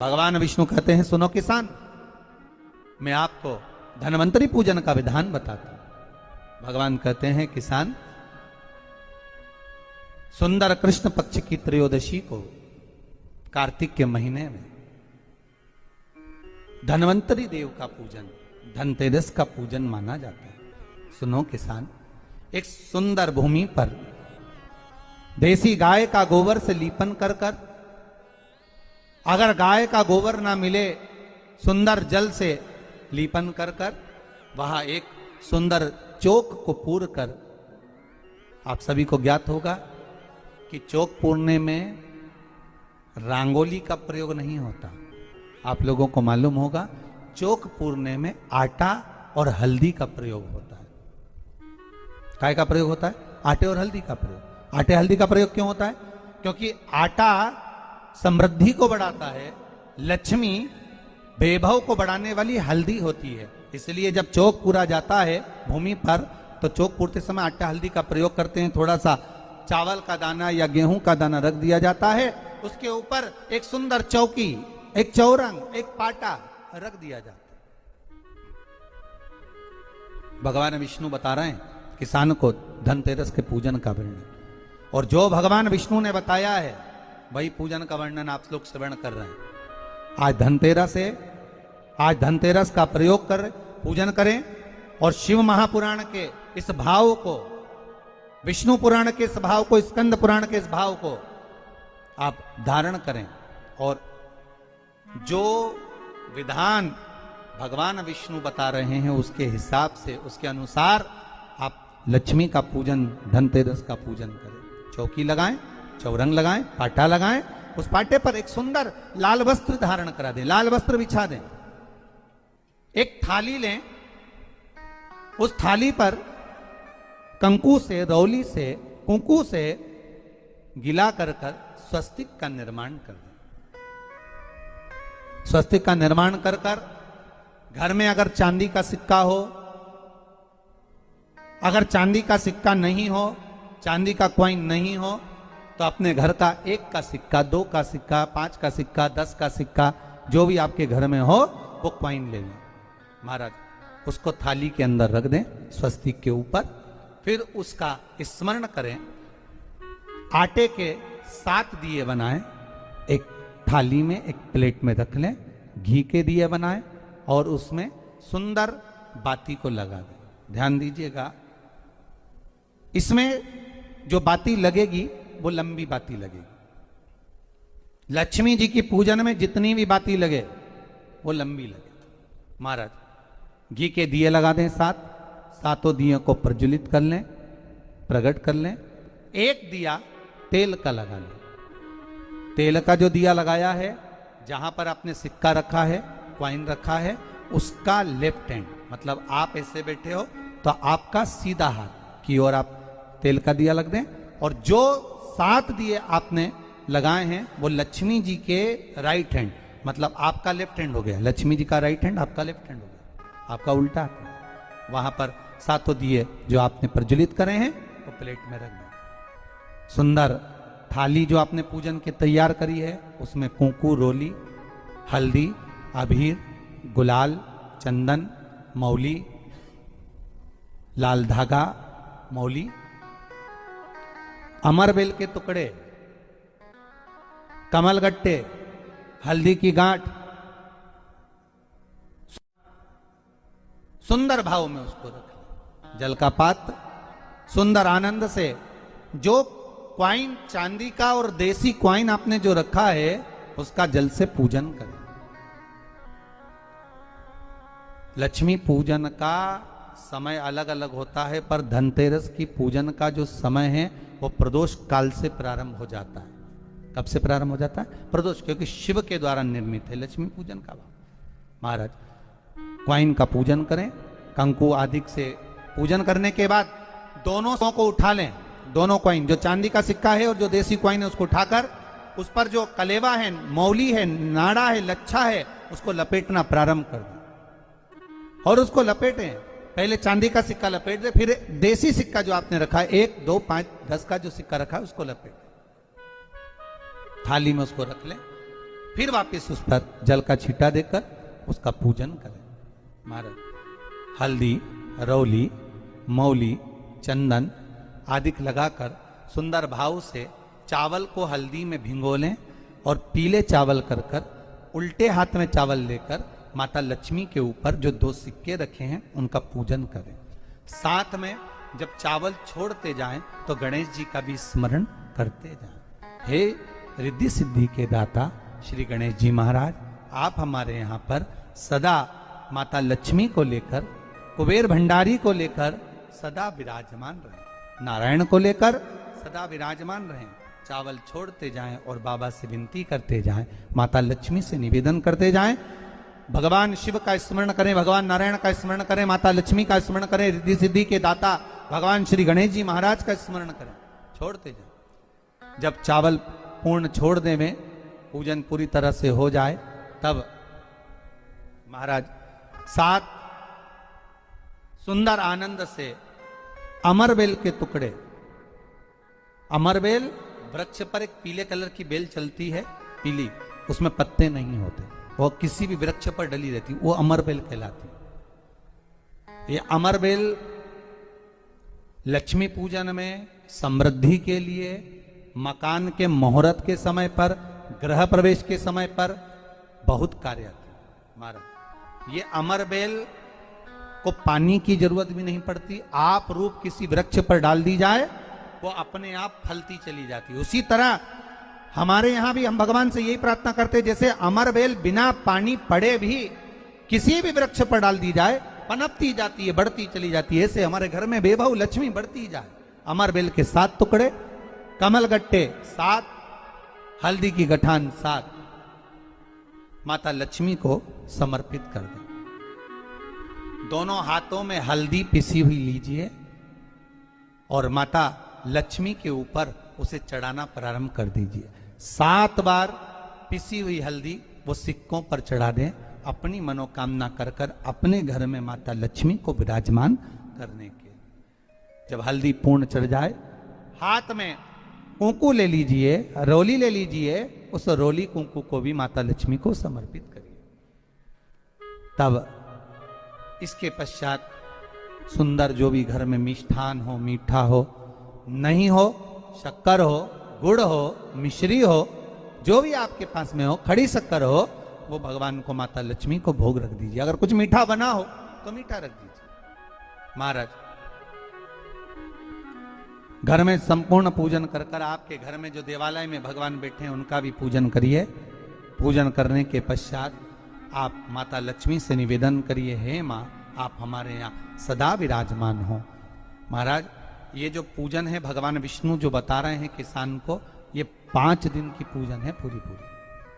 भगवान विष्णु कहते हैं, सुनो किसान, मैं आपको धन्वंतरी पूजन का विधान बताता हूं। भगवान कहते हैं, किसान, सुंदर कृष्ण पक्ष की त्रयोदशी को कार्तिक के महीने में धन्वंतरी देव का पूजन, धनतेरस का पूजन माना जाता है। सुनो किसान, एक सुंदर भूमि पर देसी गाय का गोबर से लीपन कर कर, अगर गाय का गोबर ना मिले, सुंदर जल से लीपन कर कर वहां एक सुंदर चौक को पूर कर, आप सभी को ज्ञात होगा कि चौक पूरने में रंगोली का प्रयोग नहीं होता। आप लोगों को मालूम होगा, चौक पूरने में आटा और हल्दी का प्रयोग होता है। काय का प्रयोग होता है? आटे और हल्दी का प्रयोग। आटे हल्दी का प्रयोग क्यों होता है? क्योंकि आटा समृद्धि को बढ़ाता है, लक्ष्मी वैभव को बढ़ाने वाली हल्दी होती है। इसलिए जब चौक पूरा जाता है भूमि पर, तो चौक पूरते समय आटा हल्दी का प्रयोग करते हैं। थोड़ा सा चावल का दाना या गेहूं का दाना रख दिया जाता है, उसके ऊपर एक सुंदर चौकी, एक चौरंग, एक पाटा रख दिया जाता है। भगवान विष्णु बता रहे हैं किसान को धनतेरस के पूजन का वर्णन, और जो भगवान विष्णु ने बताया है वही पूजन का वर्णन आप लोग श्रवण कर रहे हैं। आज धनतेरस का प्रयोग कर पूजन करें और शिव महापुराण के इस भाव को, विष्णु पुराण के इस भाव को, स्कंद पुराण के इस भाव को आप धारण करें, और जो विधान भगवान विष्णु बता रहे हैं उसके हिसाब से, उसके अनुसार आप लक्ष्मी का पूजन, धनतेरस का पूजन करें। चौकी लगाएं, चौरंग लगाएं, पाटा लगाएं, उस पाटे पर एक सुंदर लाल वस्त्र धारण करा दें, लाल वस्त्र बिछा दें। एक थाली लें, उस थाली पर कंकु से, रौली से, कुंकू से गिला कर स्वस्तिक का निर्माण कर दें। स्वस्तिक का निर्माण कर घर में अगर चांदी का सिक्का हो, अगर चांदी का सिक्का नहीं हो, चांदी का कॉइन नहीं हो, तो अपने घर का 1 का सिक्का, 2 का सिक्का, 5 का सिक्का, 10 का सिक्का, जो भी आपके घर में हो वो कॉइन ले लें महाराज, उसको थाली के अंदर रख दें स्वस्तिक के ऊपर। फिर उसका स्मरण करें। आटे के 7 दिए बनाएं, एक थाली में, एक प्लेट में रख लें, घी के दिए बनाएं और उसमें सुंदर बाती को लगा दें। ध्यान दीजिएगा, इसमें जो बाती लगेगी वो लंबी बाती लगेगी। लक्ष्मी जी की पूजन में जितनी भी बाती लगे वो लंबी लगे। महाराज घी के दिए लगा दें 7, सातों दियों को प्रज्वलित कर लें, प्रकट कर लें। एक दिया तेल का लगा लें। तेल का जो दिया लगाया है, जहां पर आपने सिक्का रखा है, कॉइन रखा है, उसका लेफ्ट हैंड, मतलब आप ऐसे बैठे हो तो आपका सीधा हाथ की ओर आप तेल का दिया लग दें। और जो 7 दिए आपने लगाए हैं वो लक्ष्मी जी के राइट हैंड, मतलब आपका लेफ्ट हैंड हो गया, लक्ष्मी जी का राइट हैंड, आपका लेफ्ट हैंड हो गया, आपका उल्टा हाथ। वहां पर 7 दिए जो आपने प्रज्वलित करे हैं वो प्लेट में रख दें। सुंदर थाली जो आपने पूजन के तैयार करी है, उसमें कुंकू, रोली, हल्दी, अबीर, गुलाल, चंदन, मौली, लाल धागा, मौली, अमरबेल के टुकड़े, कमलगट्टे, हल्दी की गांठ, सुंदर भाव में उसको रखें। जल का पात्र सुंदर आनंद से, जो क्वाइन चांदी का और देसी क्वाइन आपने जो रखा है उसका जल से पूजन करें। लक्ष्मी पूजन का समय अलग अलग होता है, पर धनतेरस की पूजन का जो समय है वो प्रदोष काल से प्रारंभ हो जाता है। कब से प्रारंभ हो जाता है? प्रदोष, क्योंकि शिव के द्वारा निर्मित है लक्ष्मी पूजन का भाव। महाराज क्वाइन का पूजन करें, कंकु आदि से पूजन करने के बाद दोनों को उठा लें। दोनों क्वाइन, जो चांदी का सिक्का है और जो देसी क्वाइन है, उसको उठाकर उस पर जो कलेवा है, मौली है, नाड़ा है, लच्छा है, उसको लपेटना प्रारंभ कर दें और उसको लपेटें। पहले चांदी का सिक्का लपेट दे, फिर देसी सिक्का जो आपने रखा है, 1, 2, 5, 10 का जो सिक्का रखा है उसको लपेट, थाली में उसको रख लें। फिर वापस उस पर जल का छींटा देकर उसका पूजन करें। महाराज हल्दी, रौली, मौली, चंदन आदि लगाकर सुंदर भाव से चावल को हल्दी में भिगो लें और पीले चावल कर कर उल्टे हाथ में चावल लेकर माता लक्ष्मी के ऊपर जो 2 सिक्के रखे हैं उनका पूजन करें। साथ में जब चावल छोड़ते जाएं तो गणेश जी का भी स्मरण करते जाएं। हे रिद्धि सिद्धि के दाता श्री गणेश जी महाराज, आप हमारे यहाँ पर सदा माता लक्ष्मी को लेकर, कुबेर भंडारी को लेकर सदा विराजमान रहें, नारायण को लेकर सदा विराजमान रहें। चावल छोड़ते जाएं और बाबा से विनती करते जाएं, माता लक्ष्मी से निवेदन करते जाएं। भगवान शिव का स्मरण करें, भगवान नारायण का स्मरण करें, माता लक्ष्मी का स्मरण करें, रिद्धि सिद्धि के दाता भगवान श्री गणेश जी महाराज का स्मरण करें, छोड़ते जाएं। जब चावल पूर्ण छोड़ देवें, पूजन पूरी तरह से हो जाए, तब महाराज 7 सुंदर आनंद से अमरबेल के टुकड़े, अमरबेल वृक्ष पर एक पीले कलर की बेल चलती है, पीली, उसमें पत्ते नहीं होते, वो किसी भी वृक्ष पर डली रहती, वो अमरबेल कहलाती। ये अमरबेल लक्ष्मी पूजन में, समृद्धि के लिए, मकान के मुहूर्त के समय पर, गृह प्रवेश के समय पर बहुत कार्य आती है। महाराज ये अमरबेल को पानी की जरूरत भी नहीं पड़ती, आप रूप किसी वृक्ष पर डाल दी जाए वो अपने आप फलती चली जाती है। उसी तरह हमारे यहां भी हम भगवान से यही प्रार्थना करते हैं, जैसे अमरबेल बिना पानी पड़े भी किसी भी वृक्ष पर डाल दी जाए पनपती जाती है, बढ़ती चली जाती है, ऐसे हमारे घर में बेबहू लक्ष्मी बढ़ती जाए। अमरबेल के 7 टुकड़े, कमल गट्टे 7, हल्दी की गठान 7 माता लक्ष्मी को समर्पित कर दें। दोनों हाथों में हल्दी पिसी हुई लीजिए और माता लक्ष्मी के ऊपर उसे चढ़ाना प्रारंभ कर दीजिए। 7 बार पिसी हुई हल्दी वो सिक्कों पर चढ़ा दें, अपनी मनोकामना कर कर अपने घर में माता लक्ष्मी को विराजमान करने के। जब हल्दी पूर्ण चढ़ जाए, हाथ में कुंकू ले लीजिए, रोली ले लीजिए, उस रोली कुंकू को भी माता लक्ष्मी को समर्पित करिए। तब इसके पश्चात सुंदर जो भी घर में मिष्ठान हो, मीठा हो, नहीं हो, शक्कर हो, गुड़ हो, मिश्री हो, जो भी आपके पास में हो, खड़ी शक्कर हो, वो भगवान को, माता लक्ष्मी को भोग रख दीजिए। अगर कुछ मीठा बना हो तो मीठा रख दीजिए। महाराज घर में संपूर्ण पूजन कर कर आपके घर में जो देवालय में भगवान बैठे हैं उनका भी पूजन करिए। पूजन करने के पश्चात आप माता लक्ष्मी से निवेदन करिए, हे माँ आप हमारे यहाँ सदा विराजमान हो। महाराज ये जो पूजन है भगवान विष्णु जो बता रहे हैं किसान को, ये 5 दिन की पूजन है पूरी।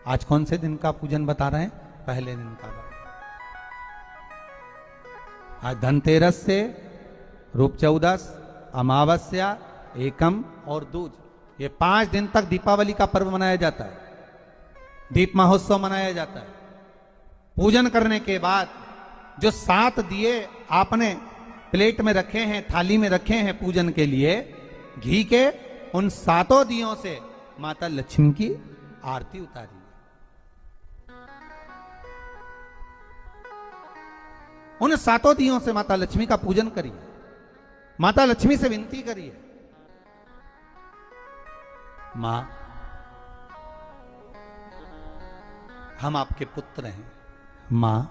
आज कौन से दिन का पूजन बता रहे हैं? पहले दिन का। आज धनतेरस से रूप चौदस, अमावस्या, एकम और दूज, ये 5 दिन तक दीपावली का पर्व मनाया जाता है, दीप महोत्सव मनाया जाता है। पूजन करने के बाद जो 7 दिए आपने प्लेट में रखे हैं, थाली में रखे हैं पूजन के लिए घी के, उन 7 दियों से माता लक्ष्मी की आरती उतारिए। उन 7 दियों से माता लक्ष्मी का पूजन करिए, माता लक्ष्मी से विनती करिए, मां हम आपके पुत्र हैं, मां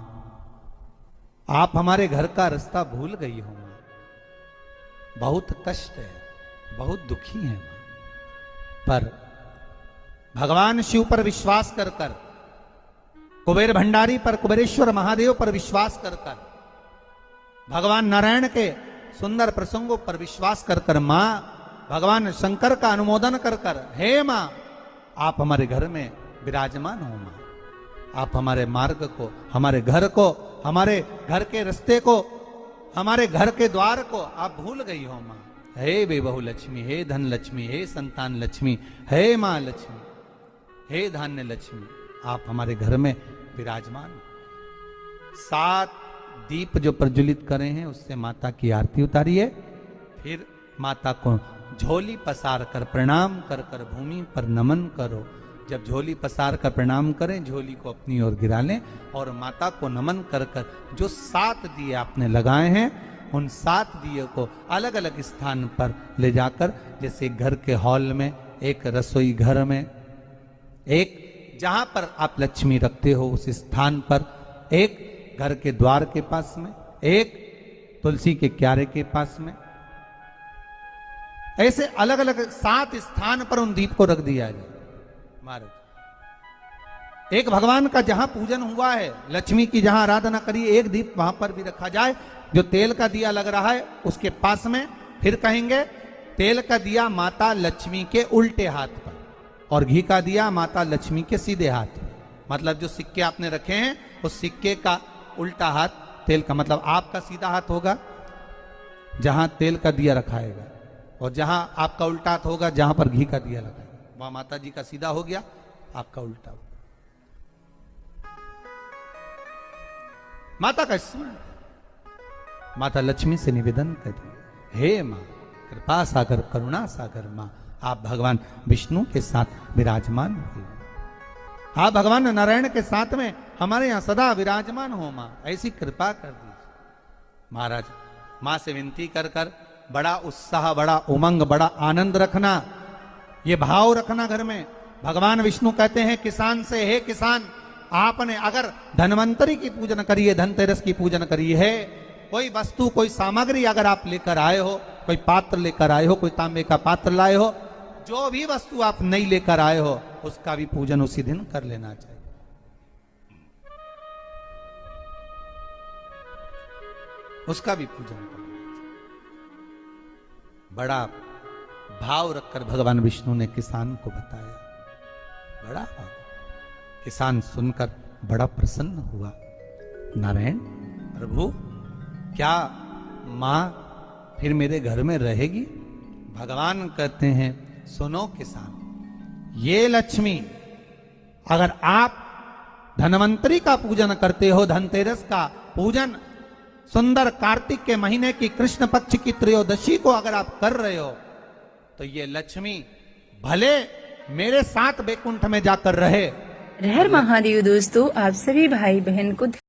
आप हमारे घर का रास्ता भूल गई हो, बहुत कष्ट है, बहुत दुखी है, पर भगवान शिव पर विश्वास कर कर, कुबेर भंडारी पर, कुबेरेश्वर महादेव पर विश्वास कर कर, भगवान नारायण के सुंदर प्रसंगों पर विश्वास कर कर, मां भगवान शंकर का अनुमोदन कर कर, हे मां आप हमारे घर में विराजमान हो, मां आप हमारे मार्ग को, हमारे घर को, हमारे घर के रास्ते को, हमारे घर के द्वार को आप भूल गई हो मां। हे बेबहू लक्ष्मी, हे धन लक्ष्मी, हे संतान लक्ष्मी, हे मां लक्ष्मी, हे धान्य लक्ष्मी, आप हमारे घर में विराजमान। 7 दीप जो प्रज्वलित करे हैं उससे माता की आरती उतारिए। फिर माता को झोली पसार कर प्रणाम कर कर भूमि पर नमन करो, जब झोली पसार कर प्रणाम करें, झोली को अपनी ओर गिरा लें और माता को नमन कर कर जो 7 दिए आपने लगाए हैं उन 7 दिए को अलग अलग स्थान पर ले जाकर, जैसे घर के हॉल में, एक रसोई घर में, एक जहां पर आप लक्ष्मी रखते हो उस स्थान पर, एक घर के द्वार के पास में, एक तुलसी के क्यारे के पास में, ऐसे अलग अलग 7 स्थान पर उन दीप को रख दिया जाए महाराज। एक भगवान का जहां पूजन हुआ है, लक्ष्मी की जहां आराधना करी, एक दीप वहां पर भी रखा जाए। जो तेल का दिया लग रहा है उसके पास में, फिर कहेंगे तेल का दिया माता लक्ष्मी के उल्टे हाथ पर और घी का दिया माता लक्ष्मी के सीधे हाथ। मतलब जो सिक्के आपने रखे हैं उस सिक्के का उल्टा हाथ तेल का, मतलब आपका सीधा हाथ होगा जहां तेल का दिया रखाएगा, और जहां आपका उल्टा हाथ होगा जहां पर घी का दिया लगाएगा, वहां माता जी का सीधा हो गया, आपका उल्टा हो। माता का स्मरण, माता लक्ष्मी से निवेदन करिए, हे मां कृपा सागर करुणा सागर मां, आप भगवान विष्णु के साथ विराजमान हुए, आप भगवान नारायण के साथ में हमारे यहां सदा विराजमान हो मां, ऐसी कृपा कर दीजिए। महाराज मां से विनती कर कर बड़ा उत्साह, बड़ा उमंग, बड़ा आनंद रखना, ये भाव रखना घर में। भगवान विष्णु कहते हैं किसान से, हे किसान, आपने अगर धन्वंतरी की पूजन करी है, धनतेरस की पूजन करी है, कोई वस्तु, कोई सामग्री अगर आप लेकर आए हो, कोई पात्र लेकर आए हो, कोई तांबे का पात्र लाए हो, जो भी वस्तु आप नहीं लेकर आए हो उसका भी पूजन उसी दिन कर लेना चाहिए। उसका भी पूजन करना चाहिए। बड़ा भाव रखकर भगवान विष्णु ने किसान को बताया, बड़ा भाव। किसान सुनकर बड़ा प्रसन्न हुआ। नारायण प्रभु, क्या मां फिर मेरे घर में रहेगी? भगवान कहते हैं सुनो किसान, ये लक्ष्मी अगर आप धनवंतरी का पूजन करते हो, धनतेरस का पूजन सुंदर कार्तिक के महीने की कृष्ण पक्ष की त्रयोदशी को अगर आप कर रहे हो, तो ये लक्ष्मी भले मेरे साथ बैकुंठ में जाकर रहे। हर महादेव दोस्तों, आप सभी भाई बहन को